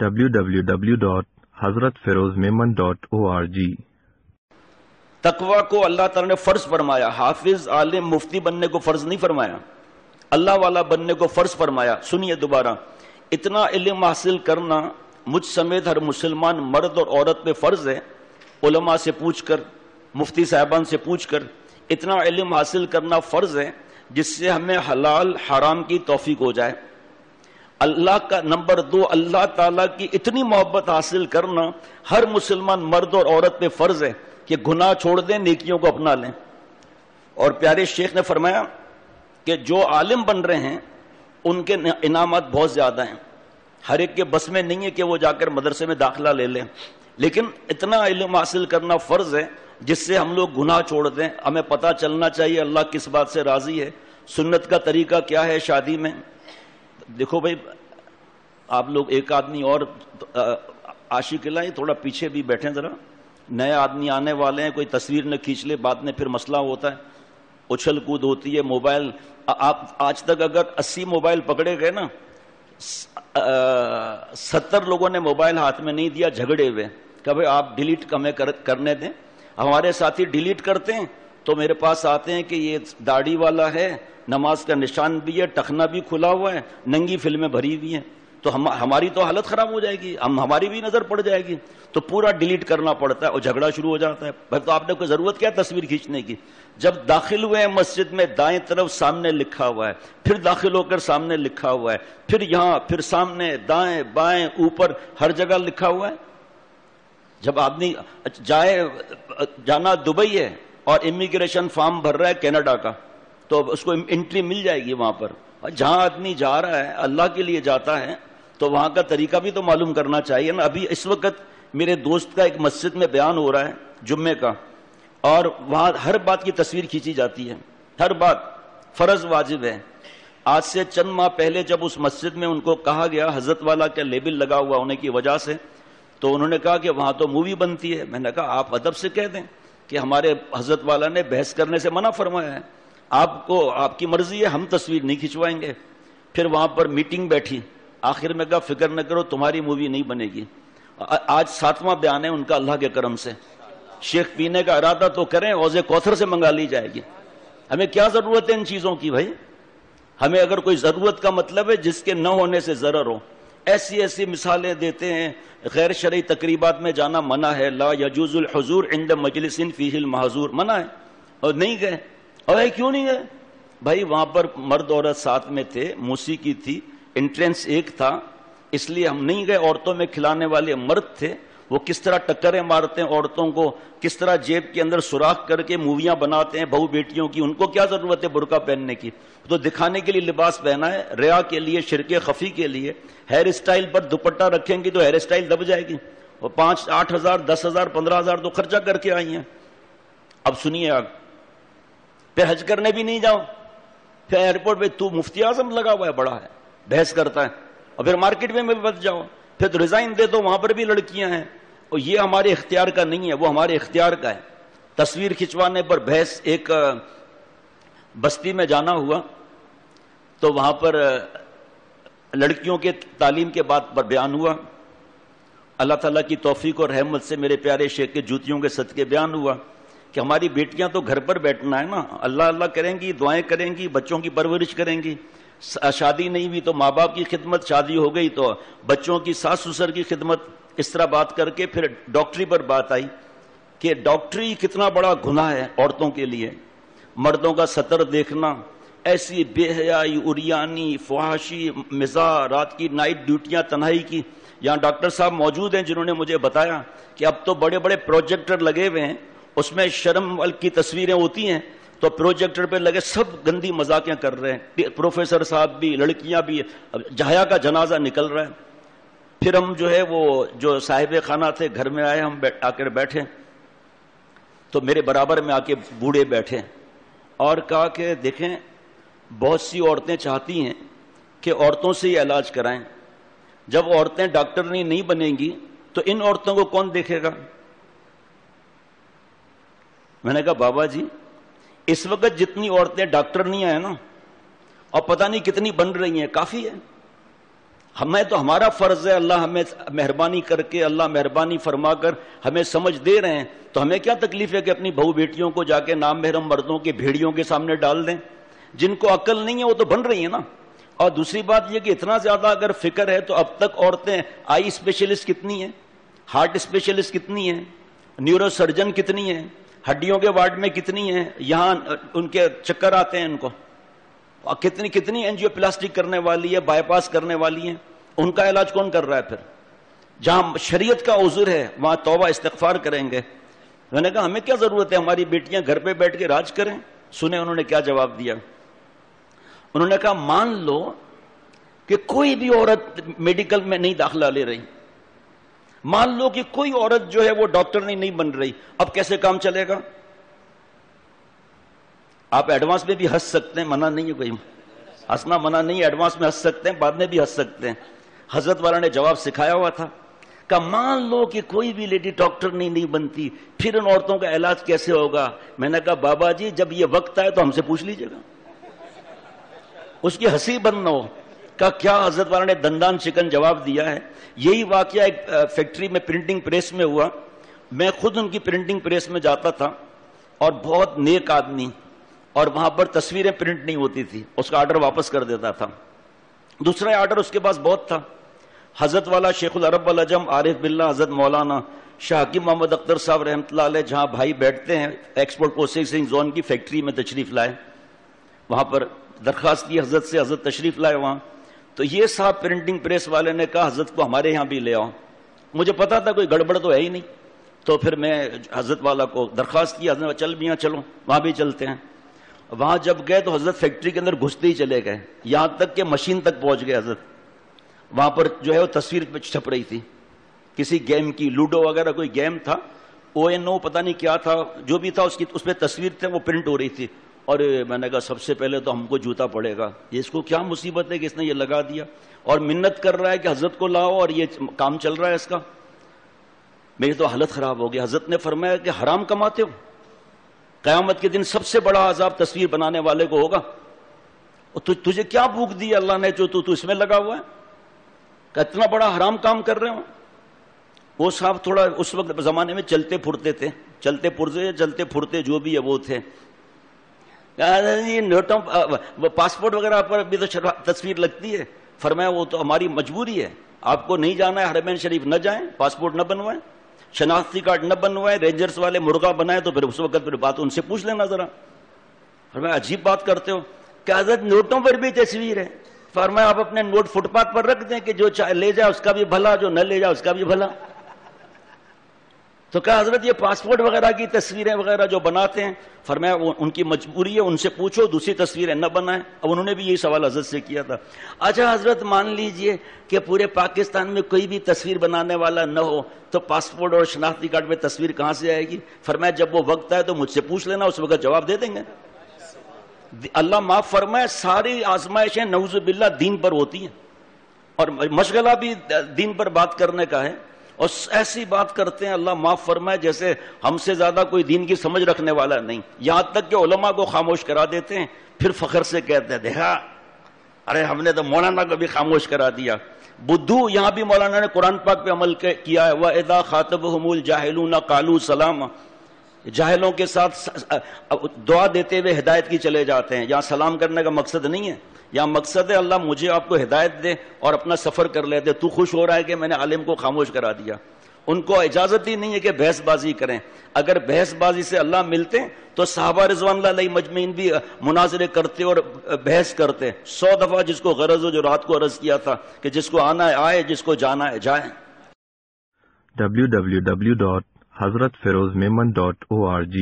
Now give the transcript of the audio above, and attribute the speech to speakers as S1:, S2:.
S1: www.hazratfirozmemon.org
S2: تقوی کو اللہ تعالیٰ نے فرض فرمایا، حافظ، عالم، مفتی بننے کو فرض نہیں فرمایا، اللہ والا بننے کو فرض فرمایا۔ سنیے دوبارہ، اتنا علم حاصل کرنا مجھ سمیت ہر مسلمان مرد اور عورت پہ فرض ہے۔ علماء سے پوچھ کر، مفتی صاحبان سے پوچھ کر اتنا علم حاصل کرنا فرض ہے جس سے ہمیں حلال حرام کی توفیق ہو جائے۔ اللہ کا نمبر 2، اللہ تعالیٰ کی اتنی محبت حاصل کرنا ہر مسلمان مرد اور عورت پہ فرض ہے کہ گناہ چھوڑ دیں، نیکیوں کو اپنا لیں۔ اور پیارے شیخ نے فرمایا کہ جو عالم بن رہے ہیں ان کے انعامات بہت زیادہ ہیں، ہر ایک کے بس میں نہیں ہے کہ وہ جا کر مدرسے میں داخلہ لے لیں، لیکن اتنا علم حاصل کرنا فرض ہے جس سے ہم لوگ گناہ چھوڑ دیں۔ ہمیں پتہ چلنا چاہیے اللہ کس بات سے راضی ہے، سنت کا طریقہ کیا ہے شادی میں۔ دیکھو بھائی، آپ لوگ ایک آدمی اور عاشق لائیں، تھوڑا پیچھے بھی بیٹھیں ذرا، نئے آدمی آنے والے ہیں، کوئی تصویر نہ کھینچ لے، بعد میں پھر مسئلہ ہوتا ہے، اچھل کود ہوتی ہے۔ موبائل، آپ آج تک اگر 80 موبائل پکڑے گئے نا، 70 لوگوں نے موبائل ہاتھ میں نہیں دیا، جھگڑے ہوئے کہ بھائی آپ ڈیلیٹ ہمیں کرنے دیں۔ ہمارے ساتھی ڈیلیٹ کرتے ہیں تو میرے پاس آتے ہیں کہ یہ داڑھی والا ہے، نماز کا نشان بھی ہے، ٹخنا بھی کھلا ہوا ہے، ننگی فلمیں بھری ہوئی ہیں، تو ہماری تو حالت خراب ہو جائے گی، ہماری بھی نظر پڑ جائے گی، تو پورا ڈیلیٹ کرنا پڑتا ہے اور جھگڑا شروع ہو جاتا ہے۔ بھائی تو آپ نے کوئی ضرورت کیا تصویر کھینچنے کی؟ جب داخل ہوئے ہیں مسجد میں، دائیں طرف سامنے لکھا ہوا ہے، پھر داخل ہو کر سامنے لکھا ہوا ہے، پھر یہاں، پھر سامنے، دائیں بائیں اوپر، ہر جگہ لکھا ہوا ہے۔ جب آدمی جانا دبئی ہے اور امیگریشن فارم بھر رہا ہے کینیڈا کا، تو اس کو انٹری مل جائے گی وہاں پر۔ جہاں آدمی جا رہا ہے، اللہ کے لیے جاتا ہے، تو وہاں کا طریقہ بھی تو معلوم کرنا چاہیے نا۔ ابھی اس وقت میرے دوست کا ایک مسجد میں بیان ہو رہا ہے جمعے کا، اور وہاں ہر بات کی تصویر کھینچی جاتی ہے، ہر بات فرض واجب ہے۔ آج سے چند ماہ پہلے جب اس مسجد میں ان کو کہا گیا حضرت والا کا لیبل لگا ہوا ہونے کی وجہ سے، تو انہوں نے کہا کہ وہاں تو مووی بنتی ہے۔ میں نے کہا آپ ادب سے کہہ دیں کہ ہمارے حضرت والا نے بحث کرنے سے منع فرمایا ہے، آپ کو آپ کی مرضی ہے، ہم تصویر نہیں کھنچوائیں گے۔ پھر وہاں پر میٹنگ بیٹھی، آخر میں کہا فکر نہ کرو، تمہاری مووی نہیں بنے گی۔ آج 7واں بیان ہے ان کا اللہ کے کرم سے۔ شیخ پینے کا ارادہ تو کریں، حوض کوثر سے منگا لی جائے گی۔ ہمیں کیا ضرورت ہے ان چیزوں کی بھائی؟ ہمیں اگر کوئی ضرورت کا مطلب ہے جس کے نہ ہونے سے ضرر ہو۔ ایسی ایسی مثالیں دیتے ہیں، غیر شرعی تقریبات میں جانا منع ہے، لا یجوز الحضور عند مجلس فیہ المحظور، منع ہے، اور نہیں گئے۔ اور کیوں نہیں گئے بھائی؟ وہاں پر مرد عورت ساتھ میں تھے، موسیقی تھی، انٹرنس ایک تھا، اس لیے ہم نہیں گئے۔ عورتوں میں کھلانے والے مرد تھے، وہ کس طرح ٹکریں مارتے ہیں عورتوں کو، کس طرح جیب کے اندر سوراخ کر کے موویاں بناتے ہیں بہو بیٹیوں کی، ان کو کیا ضرورت ہے برقع پہننے کی؟ تو دکھانے کے لیے لباس پہنا ہے، ریا کے لیے، شرک خفی کے لیے۔ ہیئر اسٹائل پر دوپٹہ رکھیں گی تو ہیئر اسٹائل دب جائے گی، اور 5-8 ہزار 10 ہزار 15 ہزار تو خرچہ کر کے آئی ہیں۔ اب سنیے آپ، پھر حج کرنے بھی نہیں جاؤ، پھر ایئرپورٹ پہ تو مفتی اعظم لگا ہوا ہے، بڑا ہے، بحث کرتا ہے، اور پھر مارکیٹ میں بھی بچ جاؤ، پھر تو ریزائن دے دو، وہاں پر بھی لڑکیاں ہیں۔ اور یہ ہمارے اختیار کا نہیں ہے، وہ ہمارے اختیار کا ہے۔ تصویر کھنچوانے پر بحث، ایک بستی میں جانا ہوا تو وہاں پر لڑکیوں کے تعلیم کے بعد پر بیان ہوا۔ اللہ تعالیٰ کی توفیق اور رحمت سے میرے پیارے شیخ کے جوتیوں کے صدقے بیان ہوا کہ ہماری بیٹیاں تو گھر پر بیٹھنا ہے نا، اللہ اللہ کریں گی، دعائیں کریں گی، بچوں کی پرورش کریں گی، شادی نہیں ہوئی تو ماں باپ کی خدمت، شادی ہو گئی تو بچوں کی ساس سسر کی خدمت۔ اس طرح بات کر کے پھر ڈاکٹری پر بات آئی کہ ڈاکٹری کتنا بڑا گناہ ہے عورتوں کے لیے، مردوں کا سطر دیکھنا، ایسی بے حیائی، اریانی، فحاشی، مزاح، رات کی نائٹ ڈیوٹیاں تنہائی کی۔ یہاں ڈاکٹر صاحب موجود ہیں جنہوں نے مجھے بتایا کہ اب تو بڑے بڑے پروجیکٹر لگے ہوئے ہیں، اس میں شرم کی تصویریں ہوتی ہیں، تو پروجیکٹر پہ لگے سب گندی مذاقیں کر رہے ہیں، پروفیسر صاحب بھی، لڑکیاں بھی، حیا کا جنازہ نکل رہا ہے۔ پھر ہم جو ہے وہ جو صاحب خانہ تھے گھر میں آئے، ہم آ کر بیٹھے تو میرے برابر میں آ کے بوڑھے بیٹھے اور کہا کہ دیکھیں بہت سی عورتیں چاہتی ہیں کہ عورتوں سے یہ علاج کرائیں، جب عورتیں ڈاکٹرنی نہیں بنیں گی تو ان عورتوں کو کون دیکھے گا؟ میں نے کہا بابا جی اس وقت جتنی عورتیں ڈاکٹرنیاں ہیں نا، اور پتہ نہیں کتنی بن رہی ہیں، کافی ہے۔ ہمیں تو ہمارا فرض ہے، اللہ ہمیں مہربانی کر کے، اللہ مہربانی فرما کر ہمیں سمجھ دے رہے ہیں، تو ہمیں کیا تکلیف ہے کہ اپنی بہو بیٹیوں کو جا کے نام محرم مردوں کے بھیڑیوں کے سامنے ڈال دیں؟ جن کو عقل نہیں ہے وہ تو بن رہی ہیں نا. اور دوسری بات یہ کہ اتنا زیادہ اگر فکر ہے تو اب تک عورتیں آئی اسپیشلسٹ کتنی ہیں، ہارٹ اسپیشلسٹ کتنی ہیں، نیورو سرجن کتنی ہیں، ہڈیوں کے وارڈ میں کتنی ہیں، یہاں ان کے چکر آتے ہیں ان کو، کتنی اینجیو پلاسٹک کرنے والی ہے، بائی پاس کرنے والی ہیں، ان کا علاج کون کر رہا ہے؟ پھر جہاں شریعت کا عذر ہے وہاں توبہ استغفار کریں گے. میں نے کہا ہمیں کیا ضرورت ہے، ہماری بیٹیاں گھر پہ بیٹھ کے راج کریں. سنیں انہوں نے کیا جواب دیا. انہوں نے کہا مان لو کہ کوئی بھی عورت میڈیکل میں نہیں داخلہ لے رہی، مان لو کہ کوئی عورت جو ہے وہ ڈاکٹر نہیں بن رہی، اب کیسے کام چلے گا؟ آپ ایڈوانس میں بھی ہنس سکتے ہیں، منع نہیں ہے، کوئی ہنسنا منع نہیں ہے، ایڈوانس میں ہنس سکتے ہیں، بعد میں بھی ہنس سکتے ہیں. حضرت والا نے جواب سکھایا ہوا تھا کہ مان لو کہ کوئی بھی لیڈی ڈاکٹر نہیں بنتی، پھر ان عورتوں کا علاج کیسے ہوگا؟ میں نے کہا بابا جی جب یہ وقت آئے تو ہم سے پوچھ لیجئے گا. اس کی ہنسی بند نہ ہو. کہ کیا حضرت والا نے دندان چکن جواب دیا ہے. یہی واقعہ ایک فیکٹری میں پرنٹنگ پریس میں ہوا. میں خود ان کی پرنٹنگ پریس میں جاتا تھا اور بہت نیک آدمی، اور وہاں پر تصویریں پرنٹ نہیں ہوتی تھی، اس کا آرڈر واپس کر دیتا تھا. دوسرا آرڈر اس کے پاس بہت تھا. حضرت والا شیخ العرب والعجم عارف باللہ حضرت مولانا شاہ حکیم محمد اختر صاحب رحمۃ اللہ علیہ جہاں بھائی بیٹھتے ہیں ایکسپورٹ پروسیسنگ زون کی فیکٹری میں تشریف لائے. وہاں پر درخواست کی حضرت سے، حضرت تشریف لائے وہاں. تو یہ صاحب پرنٹنگ پریس والے نے کہا حضرت کو ہمارے یہاں بھی لے آؤ. مجھے پتا تھا کوئی گڑبڑ تو ہے ہی نہیں، تو پھر میں حضرت والا کو درخواست کی. حضرت چل میاں چلو وہاں بھی چلتے ہیں. وہاں جب گئے تو حضرت فیکٹری کے اندر گھستے ہی چلے گئے، یہاں تک کہ مشین تک پہنچ گئے حضرت. وہاں پر جو ہے وہ تصویر چھپ رہی تھی کسی گیم کی، لوڈو وغیرہ کوئی گیم تھا، ONO پتہ نہیں کیا تھا، جو بھی تھا اس پہ تصویر تھے وہ پرنٹ ہو رہی تھی. اور میں نے کہا سب سے پہلے تو ہم کو جوتا پڑے گا، یہ اس کو کیا مصیبت ہے کہ اس نے یہ لگا دیا، اور منت کر رہا ہے کہ حضرت کو لاؤ اور یہ کام چل رہا ہے اس کا. میری تو حالت خراب ہو گئی. حضرت نے فرمایا کہ حرام کماتے ہو، قیامت کے دن سب سے بڑا عذاب تصویر بنانے والے کو ہوگا. تجھے کیا بھوک دی اللہ نے جو تو اس میں لگا ہوا ہے، کہ اتنا بڑا حرام کام کر رہے ہو. وہ صاحب تھوڑا اس وقت زمانے میں چلتے پھرتے پھرتے جو بھی ہے وہ تھے. نوٹوں پاسپورٹ وغیرہ پر بھی تو تصویر لگتی ہے. فرمایا وہ تو ہماری مجبوری ہے، آپ کو نہیں جانا ہے حرمین شریف نہ جائیں، پاسپورٹ نہ بنوائیں، شناختی کارڈ نہ بنوائیں، رینجرز والے مرغا بنائیں، تو پھر اس وقت پھر بات ان سے پوچھ لینا ذرا. فرمایا عجیب بات کرتے ہو کہ حضرت نوٹوں پر بھی تصویر ہے. فرمایا آپ اپنے نوٹ فٹ پاتھ پر رکھ دیں کہ جو چاہے لے جائے اس کا بھی بھلا، جو نہ لے جائے اس کا بھی بھلا. تو کہا حضرت یہ پاسپورٹ وغیرہ کی تصویریں وغیرہ جو بناتے ہیں، فرمایا وہ ان کی مجبوری ہے، ان سے پوچھو دوسری تصویریں نہ بنائیں. اب انہوں نے بھی یہی سوال حضرت سے کیا تھا. اچھا حضرت مان لیجئے کہ پورے پاکستان میں کوئی بھی تصویر بنانے والا نہ ہو تو پاسپورٹ اور شناختی کارڈ پہ تصویر کہاں سے آئے گی؟ فرمایا جب وہ وقت آئے تو مجھ سے پوچھ لینا، اس وقت جواب دے دیں گے. اللہ معاف فرمائے ساری آزمائشیں نعوذ باللہ دین پر ہوتی ہیں، اور مشغلہ بھی دین پر بات کرنے کا ہے، اور ایسی بات کرتے ہیں اللہ معاف فرمائے جیسے ہم سے زیادہ کوئی دین کی سمجھ رکھنے والا نہیں. یہاں تک کہ علماء کو خاموش کرا دیتے ہیں، پھر فخر سے کہتے ہیں دیکھا ارے ہم نے تو مولانا کو بھی خاموش کرا دیا. بدھو یہاں بھی مولانا نے قرآن پاک پہ عمل کیا ہے. وَإِذَا خَاطَبَهُمُ الْجَاهِلُونَ قَالُوا سَلَامًا. جاہلوں کے ساتھ دعا دیتے ہوئے ہدایت کی چلے جاتے ہیں. یہاں سلام کرنے کا مقصد نہیں ہے، یہاں مقصد ہے اللہ مجھے آپ کو ہدایت دے اور اپنا سفر کر لیتے. تو خوش ہو رہا ہے کہ میں نے عالم کو خاموش کرا دیا. ان کو اجازت ہی نہیں ہے کہ بحث بازی کریں. اگر بحث بازی سے اللہ ملتے تو صحابہ رضوان اللہ علیہ مجمعین بھی مناظرے کرتے اور بحث کرتے. 100 دفعہ جس کو غرض ہو، جو رات کو عرض کیا تھا کہ جس کو آنا ہے آئے، جس کو جانا ہے جائے.
S1: www.hazratfirozmemon.org